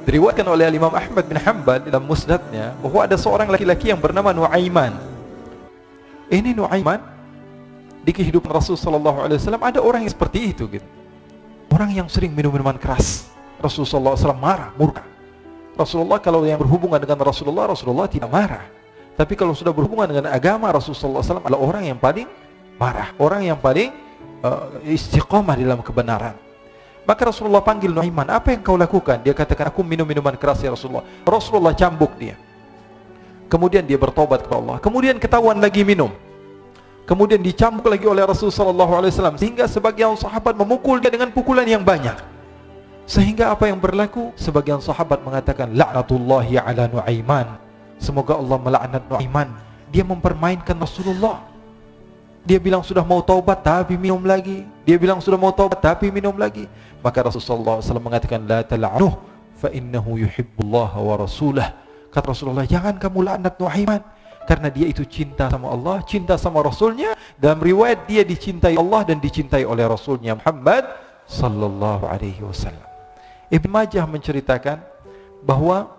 Diriwayatkan oleh Imam Ahmad bin Hanbal dalam musnadnya bahwa ada seorang laki-laki yang bernama Nuaiman. Ini Nuaiman, di kehidupan Rasulullah SAW ada orang yang seperti itu gitu. Orang yang sering minum minuman keras. Rasulullah SAW marah, murka. Rasulullah kalau yang berhubungan dengan Rasulullah tidak marah. Tapi kalau sudah berhubungan dengan agama, Rasulullah SAW adalah orang yang paling marah, orang yang paling istiqomah dalam kebenaran. Maka Rasulullah panggil Nuaiman, apa yang kau lakukan? Dia katakan, aku minum minuman keras ya Rasulullah. Rasulullah cambuk dia. Kemudian dia bertobat kepada Allah. Kemudian ketahuan lagi minum. Kemudian dicambuk lagi oleh Rasulullah SAW, sehingga sebagian sahabat memukul dia dengan pukulan yang banyak. Sehingga apa yang berlaku? Sebagian sahabat mengatakan, la'natullahi ala Nuaiman. Semoga Allah melaknat Nuaiman. Dia mempermainkan Rasulullah. Dia bilang sudah mau taubat tapi minum lagi. Dia bilang sudah mau taubat tapi minum lagi. Maka Rasulullah SAW mengatakan, la tal'anuh fa innahu yuhibbullah wa rasulah. Kata Rasulullah, jangan kamu laknat Nuaiman, karena dia itu cinta sama Allah, cinta sama Rasulnya. Dalam riwayat dia dicintai Allah dan dicintai oleh Rasulnya Muhammad sallallahu alaihi wasallam. Ibn Majah menceritakan bahwa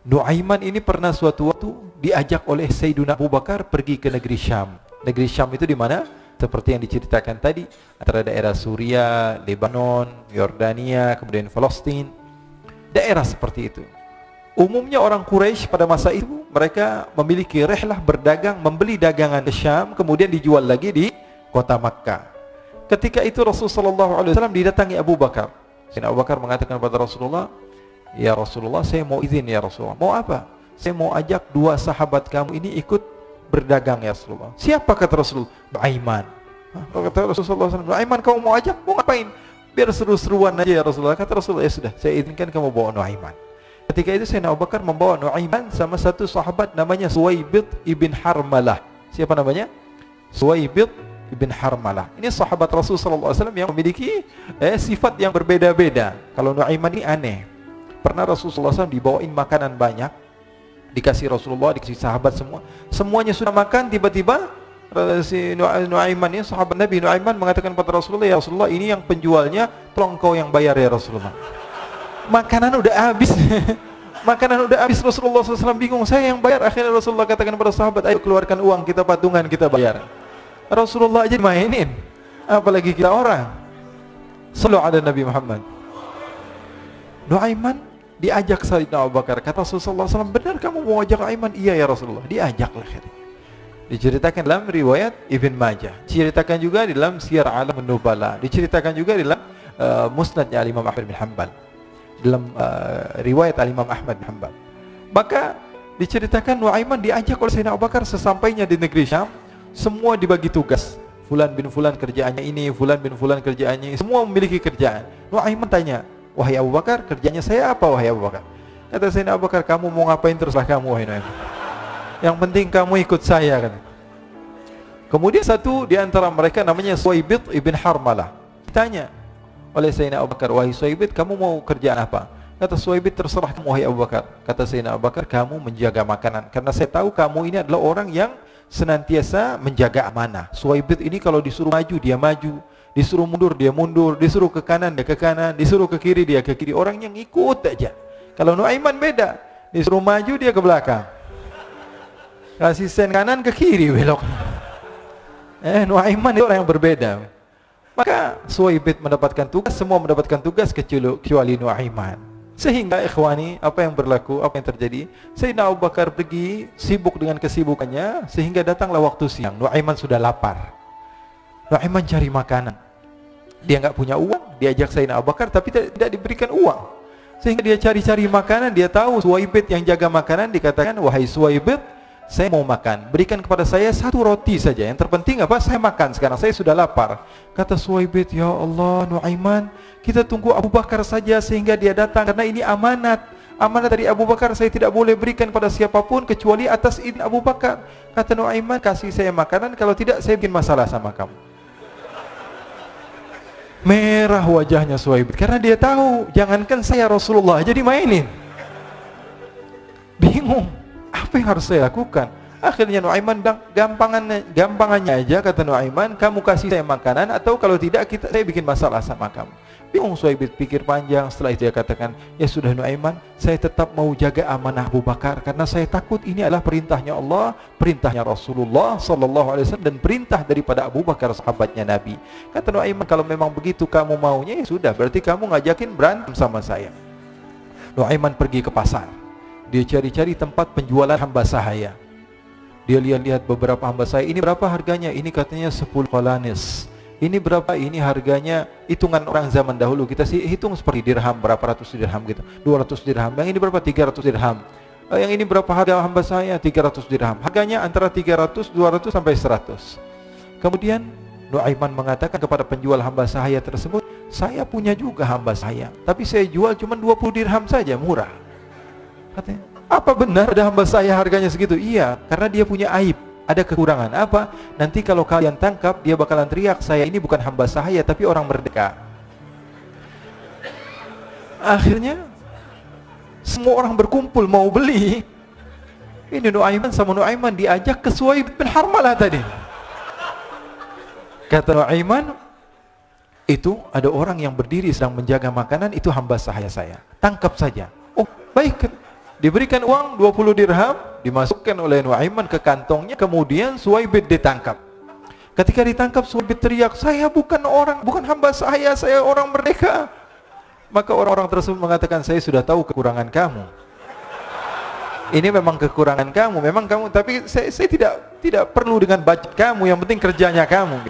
Nuaiman ini pernah suatu waktu diajak oleh Sayyidina Abu Bakar pergi ke negeri Syam. Negeri Syam itu di mana? Seperti yang diceritakan tadi, antara daerah Suriah, Lebanon, Yordania, kemudian Palestina. Daerah seperti itu. Umumnya orang Quraisy pada masa itu mereka memiliki rihlah berdagang, membeli dagangan ke Syam, kemudian dijual lagi di kota Makkah. Ketika itu Rasulullah SAW didatangi Abu Bakar. Sayyidina Abu Bakar mengatakan kepada Rasulullah, ya Rasulullah, saya mau izin ya Rasulullah. Mau apa? Saya mau ajak dua sahabat kamu ini ikut berdagang ya Rasulullah. Siapa kata Rasulullah? Nuaiman. Kata Rasulullah SAW, Nuaiman kamu mau ajak? Mau ngapain? Biar seru-seruan aja ya Rasulullah. Kata Rasulullah, ya sudah, saya izinkan kamu bawa Nuaiman. Ketika itu Sayyidina Abu Bakar membawa Nuaiman sama satu sahabat namanya Suwaibid ibn Harmalah. Siapa namanya? Suwaibid ibn Harmalah. Ini sahabat Rasulullah SAW yang memiliki sifat yang berbeda-beda. Kalau Nuaiman ini aneh. Pernah Rasulullah SAW dibawain makanan banyak, dikasih Rasulullah, dikasih sahabat semua. Semuanya sudah makan, tiba-tiba si Nuaiman ini, sahabat Nabi Nuaiman mengatakan kepada Rasulullah, ya Rasulullah, ini yang penjualnya, tolong kau yang bayar ya Rasulullah. Makanan udah habis. Makanan udah habis, Rasulullah SAW bingung, saya yang bayar. Akhirnya Rasulullah katakan kepada sahabat, ayo keluarkan uang, kita patungan, kita bayar. Rasulullah aja mainin, apalagi kita orang. Sallallahu ala Nabi Muhammad. Nuaiman diajak Sayyidina Abu Bakar. Kata Rasulullah SAW, benar kamu mau ajak Nuaiman? Iya ya Rasulullah. Diajaklah. Diceritakan dalam riwayat Ibn Majah, diceritakan juga di dalam Siyar A'lam An-Nubala, diceritakan juga di dalam musnadnya Imam Ahmad bin Hanbal, dalam riwayat Imam Ahmad bin Hanbal. Maka diceritakan Nuaiman diajak oleh Sayyidina Abu Bakar. Sesampainya di negeri Syam, semua dibagi tugas. Fulan bin Fulan kerjaannya ini, Fulan bin Fulan kerjaannya ini. Semua memiliki kerjaan. Nuaiman tanya, wahai Abu Bakar, kerjanya saya apa wahai Abu Bakar? Kata Sayyidina Abu Bakar, kamu mau ngapain teruslah kamu wahai Nuaiman. Yang penting kamu ikut saya kan. Kemudian satu di antara mereka namanya Suwaibid ibn Harmalah. Ditanya oleh Sayyidina Abu Bakar, wahai Suwaibid, kamu mau kerjaan apa? Kata Suwaibid, terserah kamu wahai Abu Bakar. Kata Sayyidina Abu Bakar, kamu menjaga makanan, karena saya tahu kamu ini adalah orang yang senantiasa menjaga amanah. Suwaibid ini kalau disuruh maju dia maju, disuruh mundur dia mundur, disuruh ke kanan dia ke kanan, disuruh ke kiri dia ke kiri. Orang yang ikut aja. Kalau Nuaiman beda, disuruh maju dia ke belakang, kasih sen kanan ke kiri belok. Nuaiman itu orang yang berbeda. Maka Suwaibid mendapatkan tugas, semua mendapatkan tugas kecuali Nuaiman. Sehingga ikhwani, apa yang berlaku, apa yang terjadi? Sayyidina Abu Bakar pergi sibuk dengan kesibukannya, sehingga datanglah waktu siang. Nuaiman sudah lapar. Nuaiman cari makanan. Dia nggak punya uang, diajak Sayyidina Abu Bakar tapi tidak diberikan uang. Sehingga dia cari-cari makanan, dia tahu Suwaibid yang jaga makanan, dikatakan, wahai Suwaibid, saya mau makan, berikan kepada saya satu roti saja. Yang terpenting apa? Saya makan sekarang, saya sudah lapar. Kata Suwaibid, ya Allah Nuaiman, kita tunggu Abu Bakar saja sehingga dia datang, karena ini amanat. Amanat dari Abu Bakar, saya tidak boleh berikan pada siapapun kecuali atas izin Abu Bakar. Kata Nuaiman, kasih saya makanan, kalau tidak saya bikin masalah sama kamu. Merah wajahnya Suwaibid, karena dia tahu, jangankan saya Rasulullah jadi mainin. Bingung, apa yang harus saya lakukan? Akhirnya Nuaiman bilang, gampangannya aja, kata Nuaiman, kamu kasih saya makanan, atau kalau tidak saya bikin masalah sama kamu. Bingung Suhaib pikir panjang. Setelah itu dia katakan, ya sudah Nuaiman, saya tetap mau jaga amanah Abu Bakar, karena saya takut ini adalah perintahnya Allah, perintahnya Rasulullah sallallahu alaihi wasallam, dan perintah daripada Abu Bakar sahabatnya Nabi. Kata Nuaiman, kalau memang begitu kamu maunya, ya sudah, berarti kamu ngajakin berantem sama saya. Nuaiman pergi ke pasar. Dia cari-cari tempat penjualan hamba sahaya. Dia lihat-lihat beberapa hamba sahaya. Ini berapa harganya? Ini katanya 10 qalanis. Ini berapa? Ini harganya, hitungan orang zaman dahulu, kita sih hitung seperti dirham, berapa ratus dirham gitu, 200 dirham. Yang ini berapa? 300 dirham. Yang ini berapa harga hamba sahaya? 300 dirham. Harganya antara 300, 200 sampai 100. Kemudian Nuaiman mengatakan kepada penjual hamba sahaya tersebut, saya punya juga hamba sahaya, tapi saya jual cuma 20 dirham saja, murah. Katanya, apa benar ada hamba saya harganya segitu? Iya, karena dia punya aib, ada kekurangan. Apa? Nanti kalau kalian tangkap, dia bakalan teriak, saya ini bukan hamba sahaya, tapi orang merdeka. Akhirnya semua orang berkumpul mau beli. Ini Nuaiman sama Nuaiman diajak ke Suhaib bin Harmalah tadi. Kata Nuaiman, itu ada orang yang berdiri sedang menjaga makanan, itu hamba sahaya saya, tangkap saja. Oh baik. Diberikan uang 20 dirham, dimasukkan oleh Nuaiman ke kantongnya, kemudian Suhaib ditangkap. Ketika ditangkap, Suhaib teriak, saya bukan hamba saya orang merdeka. Maka orang-orang tersebut mengatakan, saya sudah tahu kekurangan kamu. Ini memang kekurangan kamu, memang kamu, tapi saya tidak perlu dengan budget kamu, yang penting kerjanya kamu.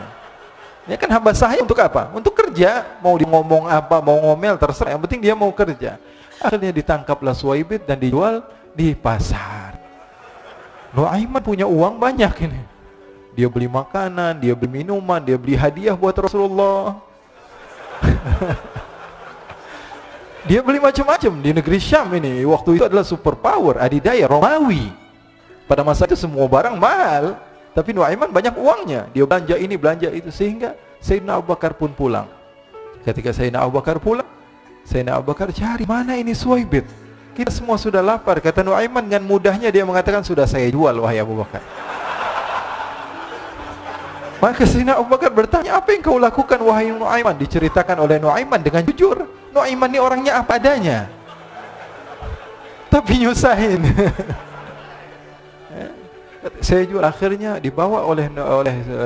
Ya kan hamba sahaya untuk apa? Untuk kerja, mau dia ngomong apa, mau ngomel, terserah, yang penting dia mau kerja. Akhirnya ditangkaplah Suhaib dan dijual di pasar. Nuaiman punya uang banyak ini. Dia beli makanan, dia beli minuman, dia beli hadiah buat Rasulullah. Dia beli macam-macam di negeri Syam ini. Waktu itu adalah superpower, adidaya Romawi. Pada masa itu semua barang mahal, tapi Nuaiman banyak uangnya. Dia belanja ini, belanja itu, sehingga Sayyidina Abu Bakar pun pulang. Ketika Sayyidina Abu Bakar pulang, Sayyidina Abu Bakar cari, mana ini Suhaib? Kita semua sudah lapar. Kata Nuaiman dengan mudahnya dia mengatakan, sudah saya jual wahai Abu Bakar. Maka Sayyidina Abu Bakar bertanya, apa yang kau lakukan wahai Nuaiman? Diceritakan oleh Nuaiman dengan jujur. Nuaiman ini orangnya apa adanya, tapi nyusahin. Saya jual. Akhirnya dibawa oleh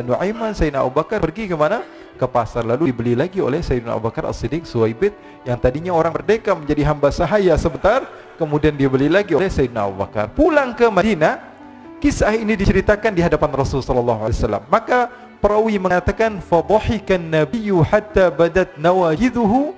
Nuaiman, Sayyidina Abu Bakar pergi ke mana? Ke pasar, lalu dibeli lagi oleh Sayyidina Abu Bakar As-Siddiq. Suhaib yang tadinya orang merdeka menjadi hamba sahaya sebentar, kemudian dibeli lagi oleh Sayyidina Abu Bakar. Pulang ke Madinah, kisah ini diceritakan di hadapan Rasulullah sallallahu alaihi wasallam. Maka perawi mengatakan, fadhahikan nabiyyu hatta badat nawajiduhu.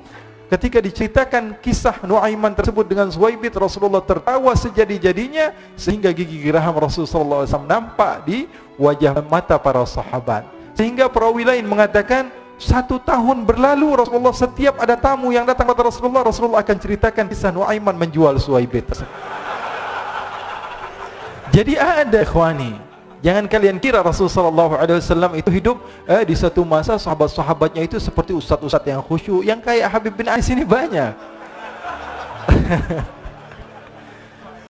Ketika diceritakan kisah Nuaiman tersebut dengan Suhaib, Rasulullah tertawa sejadi-jadinya sehingga gigi geraham Rasulullah sallallahu alaihi wasallam nampak di wajah mata para sahabat. Sehingga perawi lain mengatakan, 1 tahun berlalu Rasulullah, setiap ada tamu yang datang kepada Rasulullah, Rasulullah akan ceritakan kisah Nuaiman menjual Suhaib. Jadi ada ikhwani, jangan kalian kira Rasulullah sallallahu alaihi wasallam itu hidup di satu masa sahabat-sahabatnya itu seperti ustaz-ustaz yang khusyuk, yang kayak Habib bin Ais ini banyak.